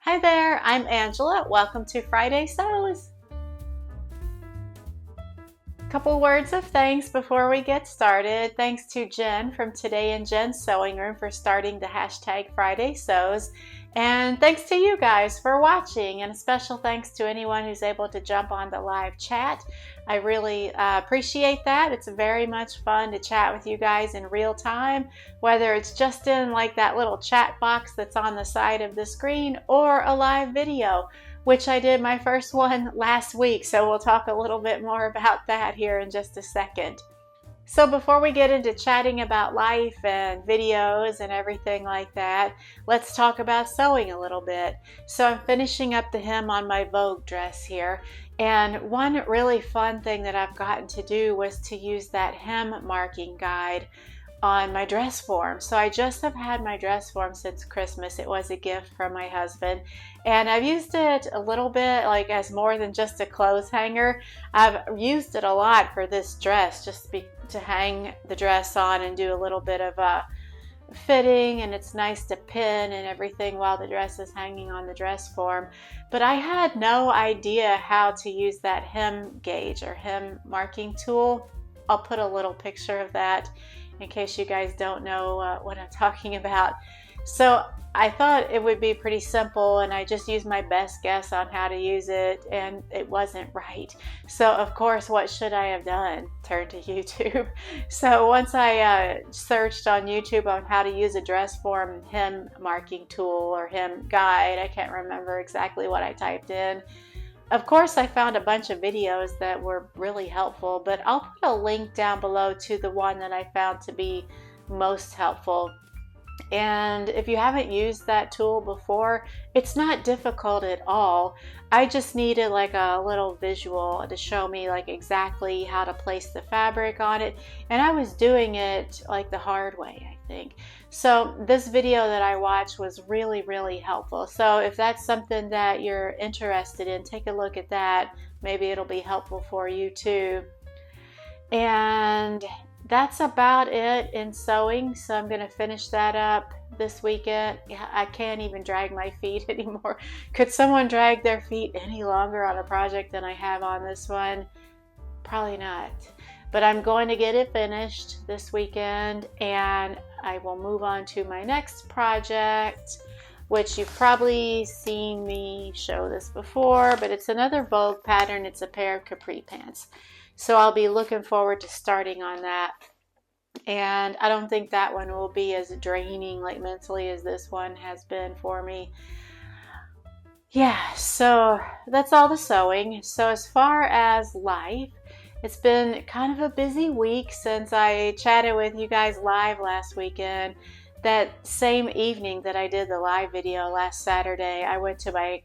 Hi there, I'm Angela. Welcome to Friday Sews. Couple words of thanks before we get started. Thanks to Jen from Today in Jen's Sewing Room for starting the hashtag Friday Sews. And thanks to you guys for watching, and a special thanks to anyone who's able to jump on the live chat. I really appreciate that. It's very much fun to chat with you guys in real time, whether it's just in like that little chat box that's on the side of the screen or a live video, which I did my first one last week. So we'll talk a little bit more about that here in just a second. So before we get into chatting about life and videos and everything like that, let's talk about sewing a little bit. So I'm finishing up the hem on my Vogue dress here. And one really fun thing that I've gotten to do was to use that hem marking guide on my dress form. So I just have had my dress form since Christmas. It was a gift from my husband, and I've used it a little bit like as more than just a clothes hanger. I've used it a lot for this dress, just to hang the dress on and do a little bit of a fitting, and it's nice to pin and everything while the dress is hanging on the dress form. But I had no idea how to use that hem gauge or hem marking tool. I'll put a little picture of that in case you guys don't know what I'm talking about. So I thought it would be pretty simple, and I just used my best guess on how to use it, and it wasn't right. So of course, what should I have done? Turn to YouTube. So once I searched on YouTube on how to use a dress form hem marking tool or hem guide, I can't remember exactly what I typed in. Of course, I found a bunch of videos that were really helpful, but I'll put a link down below to the one that I found to be most helpful. And if you haven't used that tool before, it's not difficult at all. I just needed like a little visual to show me like exactly how to place the fabric on it. And I was doing it like the hard way, I think. So this video that I watched was really, really helpful. So if that's something that you're interested in, take a look at that. Maybe it'll be helpful for you too. And that's about it in sewing. So I'm going to finish that up this weekend. I can't even drag my feet anymore. Could someone drag their feet any longer on a project than I have on this one? Probably not. But I'm going to get it finished this weekend, and I will move on to my next project, which you've probably seen me show this before, but it's another Vogue pattern. It's a pair of capri pants. So I'll be looking forward to starting on that. And I don't think that one will be as draining like mentally as this one has been for me. Yeah, so that's all the sewing. So as far as life, it's been kind of a busy week since I chatted with you guys live last weekend. That same evening that I did the live video last Saturday, I went to my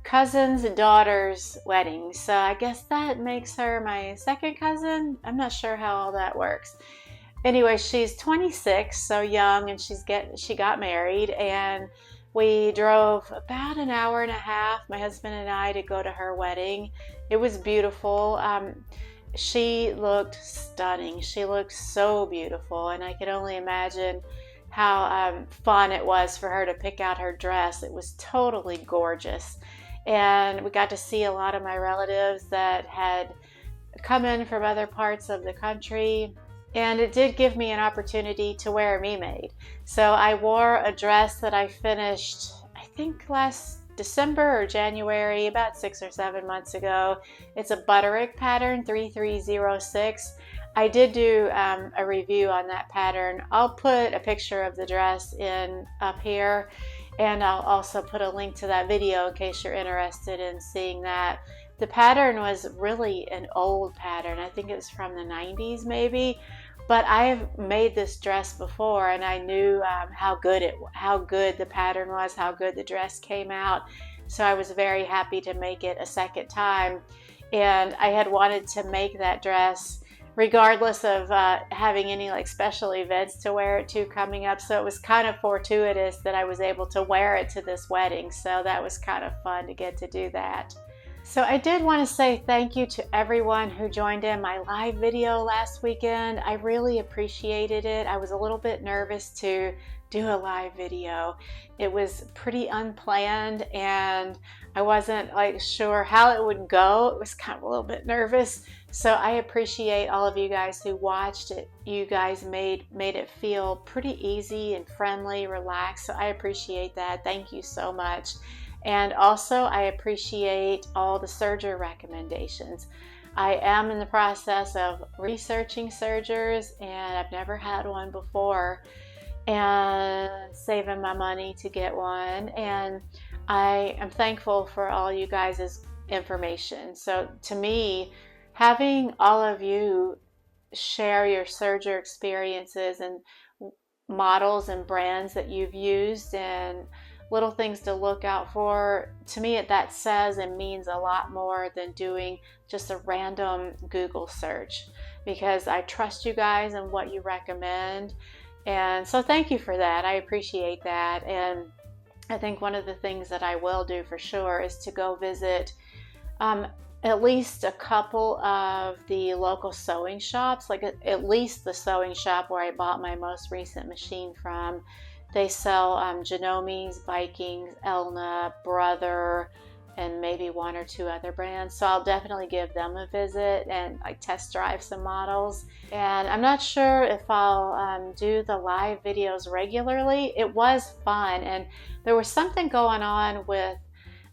cousin's daughter's wedding. So I guess that makes her my second cousin. I'm not sure how all that works. Anyway, she's 26, so young, and she got married, and we drove about an hour and a half, my husband and I, to go to her wedding. It was beautiful. She looked stunning. She looked so beautiful, and I could only imagine how fun it was for her to pick out her dress. It was totally gorgeous. And we got to see a lot of my relatives that had come in from other parts of the country. And it did give me an opportunity to wear a me-made. So I wore a dress that I finished, I think last December or January, about 6 or 7 months ago. It's a butterick pattern, 3306. I did do a review on that pattern. I'll put a picture of the dress up here, and I'll also put a link to that video in case you're interested in seeing that. The pattern was really an old pattern. I think it was from the 90s maybe, but I have made this dress before, and I knew how good the pattern was, how good the dress came out. So I was very happy to make it a second time, and I had wanted to make that dress regardless of having any like special events to wear it to coming up. So it was kind of fortuitous that I was able to wear it to this wedding. So that was kind of fun to get to do that. So I did want to say thank you to everyone who joined in my live video last weekend. I really appreciated it. I was a little bit nervous to do a live video. It was pretty unplanned and I wasn't like sure how it would go. It was kind of a little bit nervous. So I appreciate all of you guys who watched it. You guys made it feel pretty easy and friendly, relaxed. So I appreciate that. Thank you so much. And also I appreciate all the serger recommendations. I am in the process of researching sergers and I've never had one before, and saving my money to get one. And I am thankful for all you guys' information. So to me, having all of you share your serger experiences and models and brands that you've used and little things to look out for, to me that says and means a lot more than doing just a random Google search, because I trust you guys and what you recommend. And so thank you for that. I appreciate that. And I think one of the things that I will do for sure is to go visit at least a couple of the local sewing shops, like at least the sewing shop where I bought my most recent machine from. They sell Genomi's, Vikings, Elna, Brother, and maybe one or two other brands. So I'll definitely give them a visit and like test drive some models. And I'm not sure if I'll do the live videos regularly. It was fun, and there was something going on with,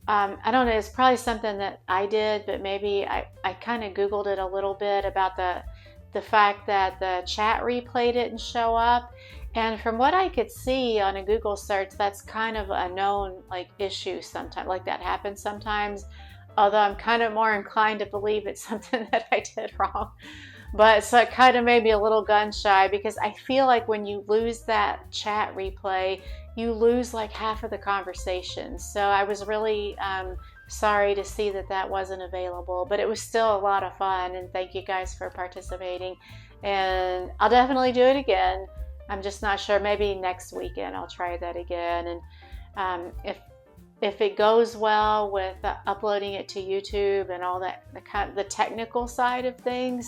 I don't know, it's probably something that I did, but maybe I kind of Googled it a little bit about the fact that the chat replay didn't show up. And from what I could see on a Google search, that's kind of a known like issue sometimes, like that happens sometimes, although I'm kind of more inclined to believe it's something that I did wrong. But so it kind of made me a little gun shy, because I feel like when you lose that chat replay, you lose like half of the conversation. So I was really sorry to see that that wasn't available, but it was still a lot of fun, and thank you guys for participating. And I'll definitely do it again. I'm just not sure. Maybe next weekend I'll try that again. And if it goes well with uploading it to YouTube and all that, the technical side of things,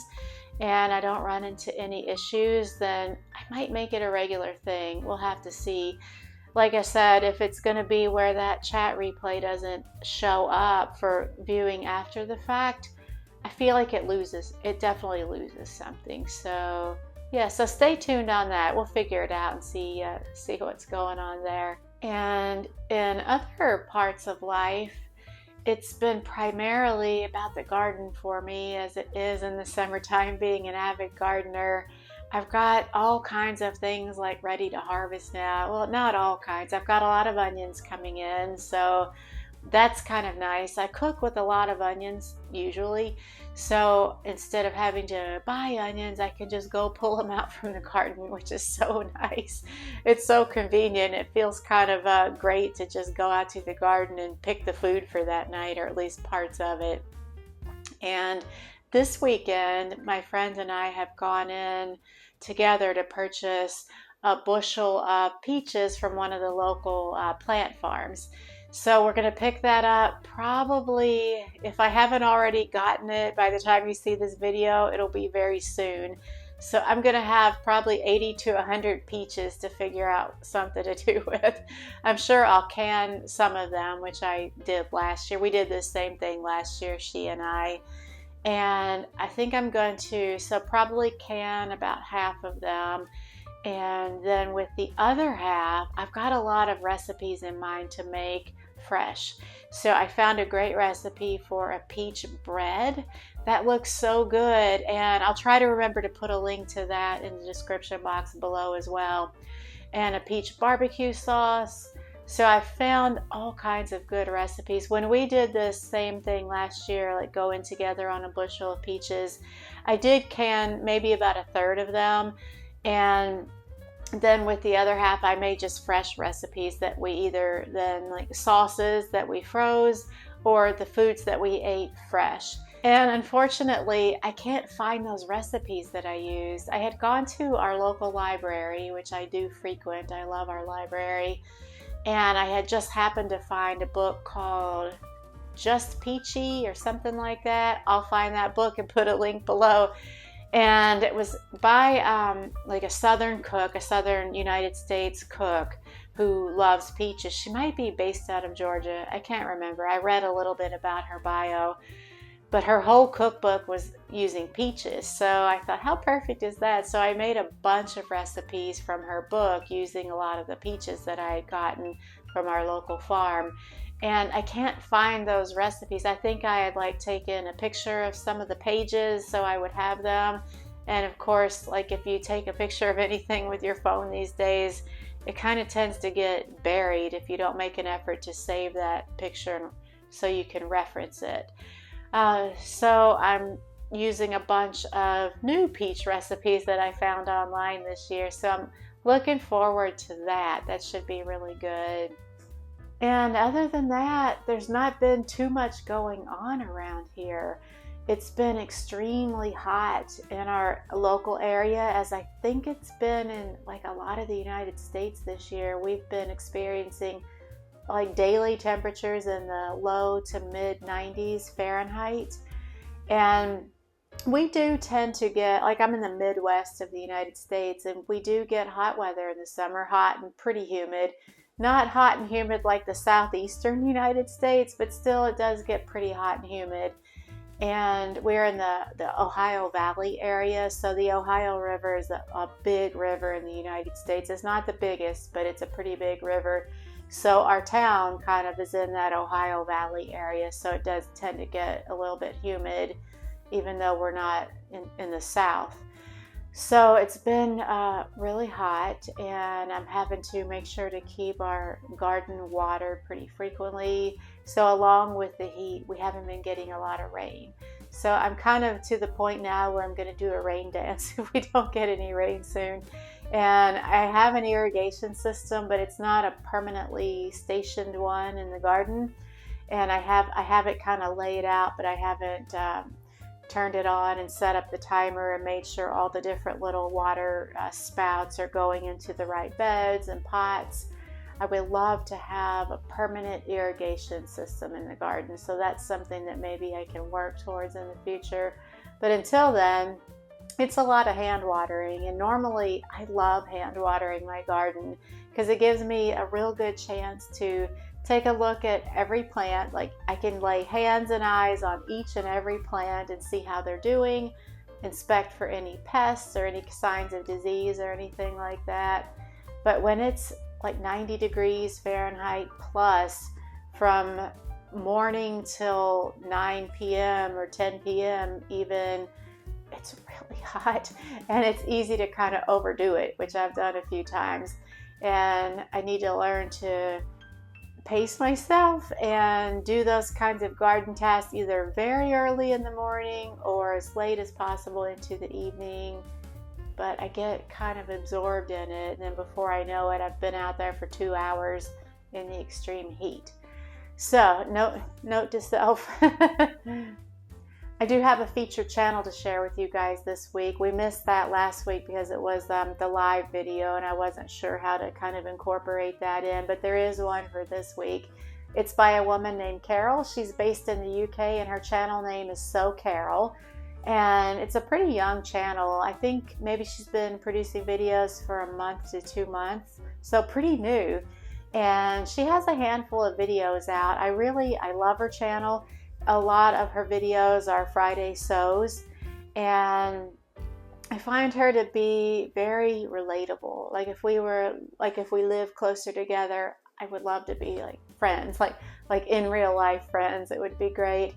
and I don't run into any issues, then I might make it a regular thing. We'll have to see. Like I said, if it's going to be where that chat replay doesn't show up for viewing after the fact, I feel like it definitely loses something. So yeah, so stay tuned on that. We'll figure it out and see what's going on there. And in other parts of life, it's been primarily about the garden for me, as it is in the summertime, being an avid gardener. I've got all kinds of things like ready to harvest now. Well, not all kinds. I've got a lot of onions coming in, so that's kind of nice. I cook with a lot of onions usually, so instead of having to buy onions, I can just go pull them out from the garden, which is so nice. It's so convenient. It feels kind of great to just go out to the garden and pick the food for that night, or at least parts of it. And this weekend, my friend and I have gone in together to purchase a bushel of peaches from one of the local plant farms. So we're going to pick that up probably, if I haven't already gotten it by the time you see this video, it'll be very soon. So I'm going to have probably 80 to 100 peaches to figure out something to do with. I'm sure I'll can some of them, which I did last year. We did the same thing last year, she and I. And I think I'm going to, so probably can about half of them. And then with the other half, I've got a lot of recipes in mind to make fresh. So I found a great recipe for a peach bread that looks so good, and I'll try to remember to put a link to that in the description box below as well. And a peach barbecue sauce. So I found all kinds of good recipes. When we did this same thing last year, like going together on a bushel of peaches, I did can maybe about a third of them, and then with the other half, I made just fresh recipes that we either then like sauces that we froze, or the foods that we ate fresh. And unfortunately, I can't find those recipes that I used. I had gone to our local library, which I do frequent. I love our library. And I had just happened to find a book called Just Peachy or something like that. I'll find that book and put a link below. And it was by like a Southern cook, a Southern United States cook who loves peaches. She might be based out of Georgia. I can't remember. I read a little bit about her bio, but her whole cookbook was using peaches. So I thought, how perfect is that? So I made a bunch of recipes from her book using a lot of the peaches that I had gotten from our local farm. And I can't find those recipes. I think I had like taken a picture of some of the pages so I would have them. And of course, like if you take a picture of anything with your phone these days, it kind of tends to get buried if you don't make an effort to save that picture so you can reference it. So I'm using a bunch of new peach recipes that I found online this year. So I'm looking forward to that. That should be really good. And other than that, there's not been too much going on around here. It's been extremely hot in our local area, as I think it's been in like a lot of the United States this year. We've been experiencing like daily temperatures in the low to mid 90s Fahrenheit. And we do tend to get, like I'm in the Midwest of the United States, and we do get hot weather in the summer, hot and pretty humid. Not hot and humid like the southeastern United States, but still it does get pretty hot and humid. And we're in the Ohio Valley area. So the Ohio River is a big river in the United States. It's not the biggest, but it's a pretty big river. So our town kind of is in that Ohio Valley area. So it does tend to get a little bit humid, even though we're not in the south. So it's been really hot, and I'm having to make sure to keep our garden watered pretty frequently. So along with the heat, we haven't been getting a lot of rain. So I'm kind of to the point now where I'm going to do a rain dance if we don't get any rain soon. And I have an irrigation system, but it's not a permanently stationed one in the garden. And I have it kind of laid out, but I haven't turned it on and set up the timer and made sure all the different little water spouts are going into the right beds and pots. I would love to have a permanent irrigation system in the garden, so that's something that maybe I can work towards in the future. But until then, it's a lot of hand watering, and normally I love hand watering my garden because it gives me a real good chance to take a look at every plant. Like I can lay hands and eyes on each and every plant and see how they're doing, inspect for any pests or any signs of disease or anything like that. But when it's like 90 degrees Fahrenheit plus from morning till 9 p.m. or 10 p.m. even, it's really hot and it's easy to kind of overdo it, which I've done a few times. And I need to learn to pace myself and do those kinds of garden tasks either very early in the morning or as late as possible into the evening. But I get kind of absorbed in it, and then before I know it, I've been out there for 2 hours in the extreme heat. So note to self, I do have a featured channel to share with you guys this week. We missed that last week because it was the live video, and I wasn't sure how to kind of incorporate that in, but there is one for this week. It's by a woman named Carol. She's based in the UK, and her channel name is So Carol, and it's a pretty young channel. I think maybe she's been producing videos for a month to 2 months, so pretty new, and she has a handful of videos out. I love her channel. A lot of her videos are Friday sews, and I find her to be very relatable. Like if we live closer together, I would love to be like friends, like in real life friends. It would be great.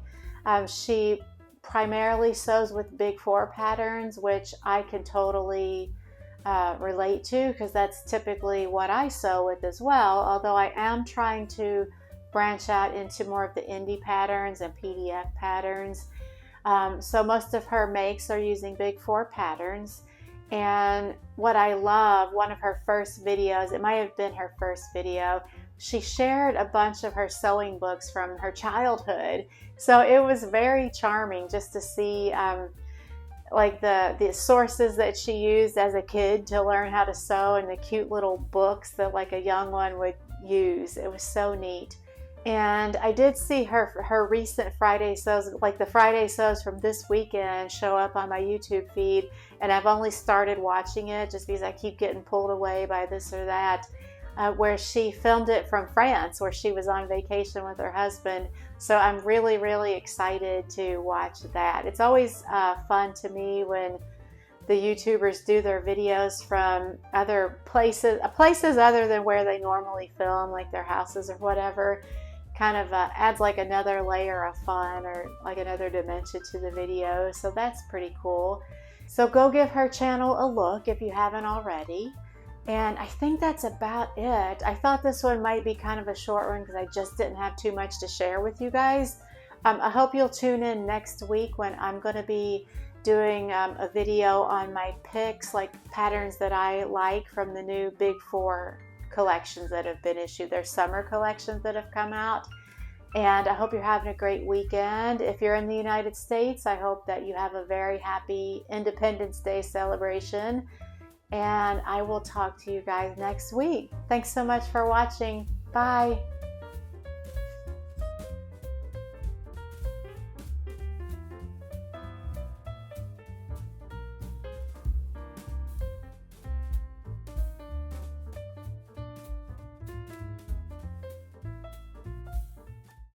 She primarily sews with big 4 patterns, which I can totally relate to because that's typically what I sew with as well. Although I am trying to branch out into more of the indie patterns and PDF patterns. So most of her makes are using big 4 patterns. And what I love, one of her first videos, it might have been her first video, she shared a bunch of her sewing books from her childhood. So it was very charming just to see like the sources that she used as a kid to learn how to sew and the cute little books that like a young one would use. It was so neat. And I did see her recent Friday sews, like the Friday sews from this weekend, show up on my YouTube feed, and I've only started watching it just because I keep getting pulled away by this or that. Where she filmed it from France, where she was on vacation with her husband. So I'm really, really excited to watch that. It's always fun to me when the YouTubers do their videos from other places other than where they normally film, like their houses or whatever. Kind of adds like another layer of fun or like another dimension to the video. So that's pretty cool. So go give her channel a look if you haven't already. And I think that's about it. I thought this one might be kind of a short one because I just didn't have too much to share with you guys. I hope you'll tune in next week when I'm going to be doing a video on my picks, like patterns that I like from the new Big Four collections that have been issued. There's summer collections that have come out. And I hope you're having a great weekend. If you're in the United States, I hope that you have a very happy Independence Day celebration. And I will talk to you guys next week. Thanks so much for watching. Bye.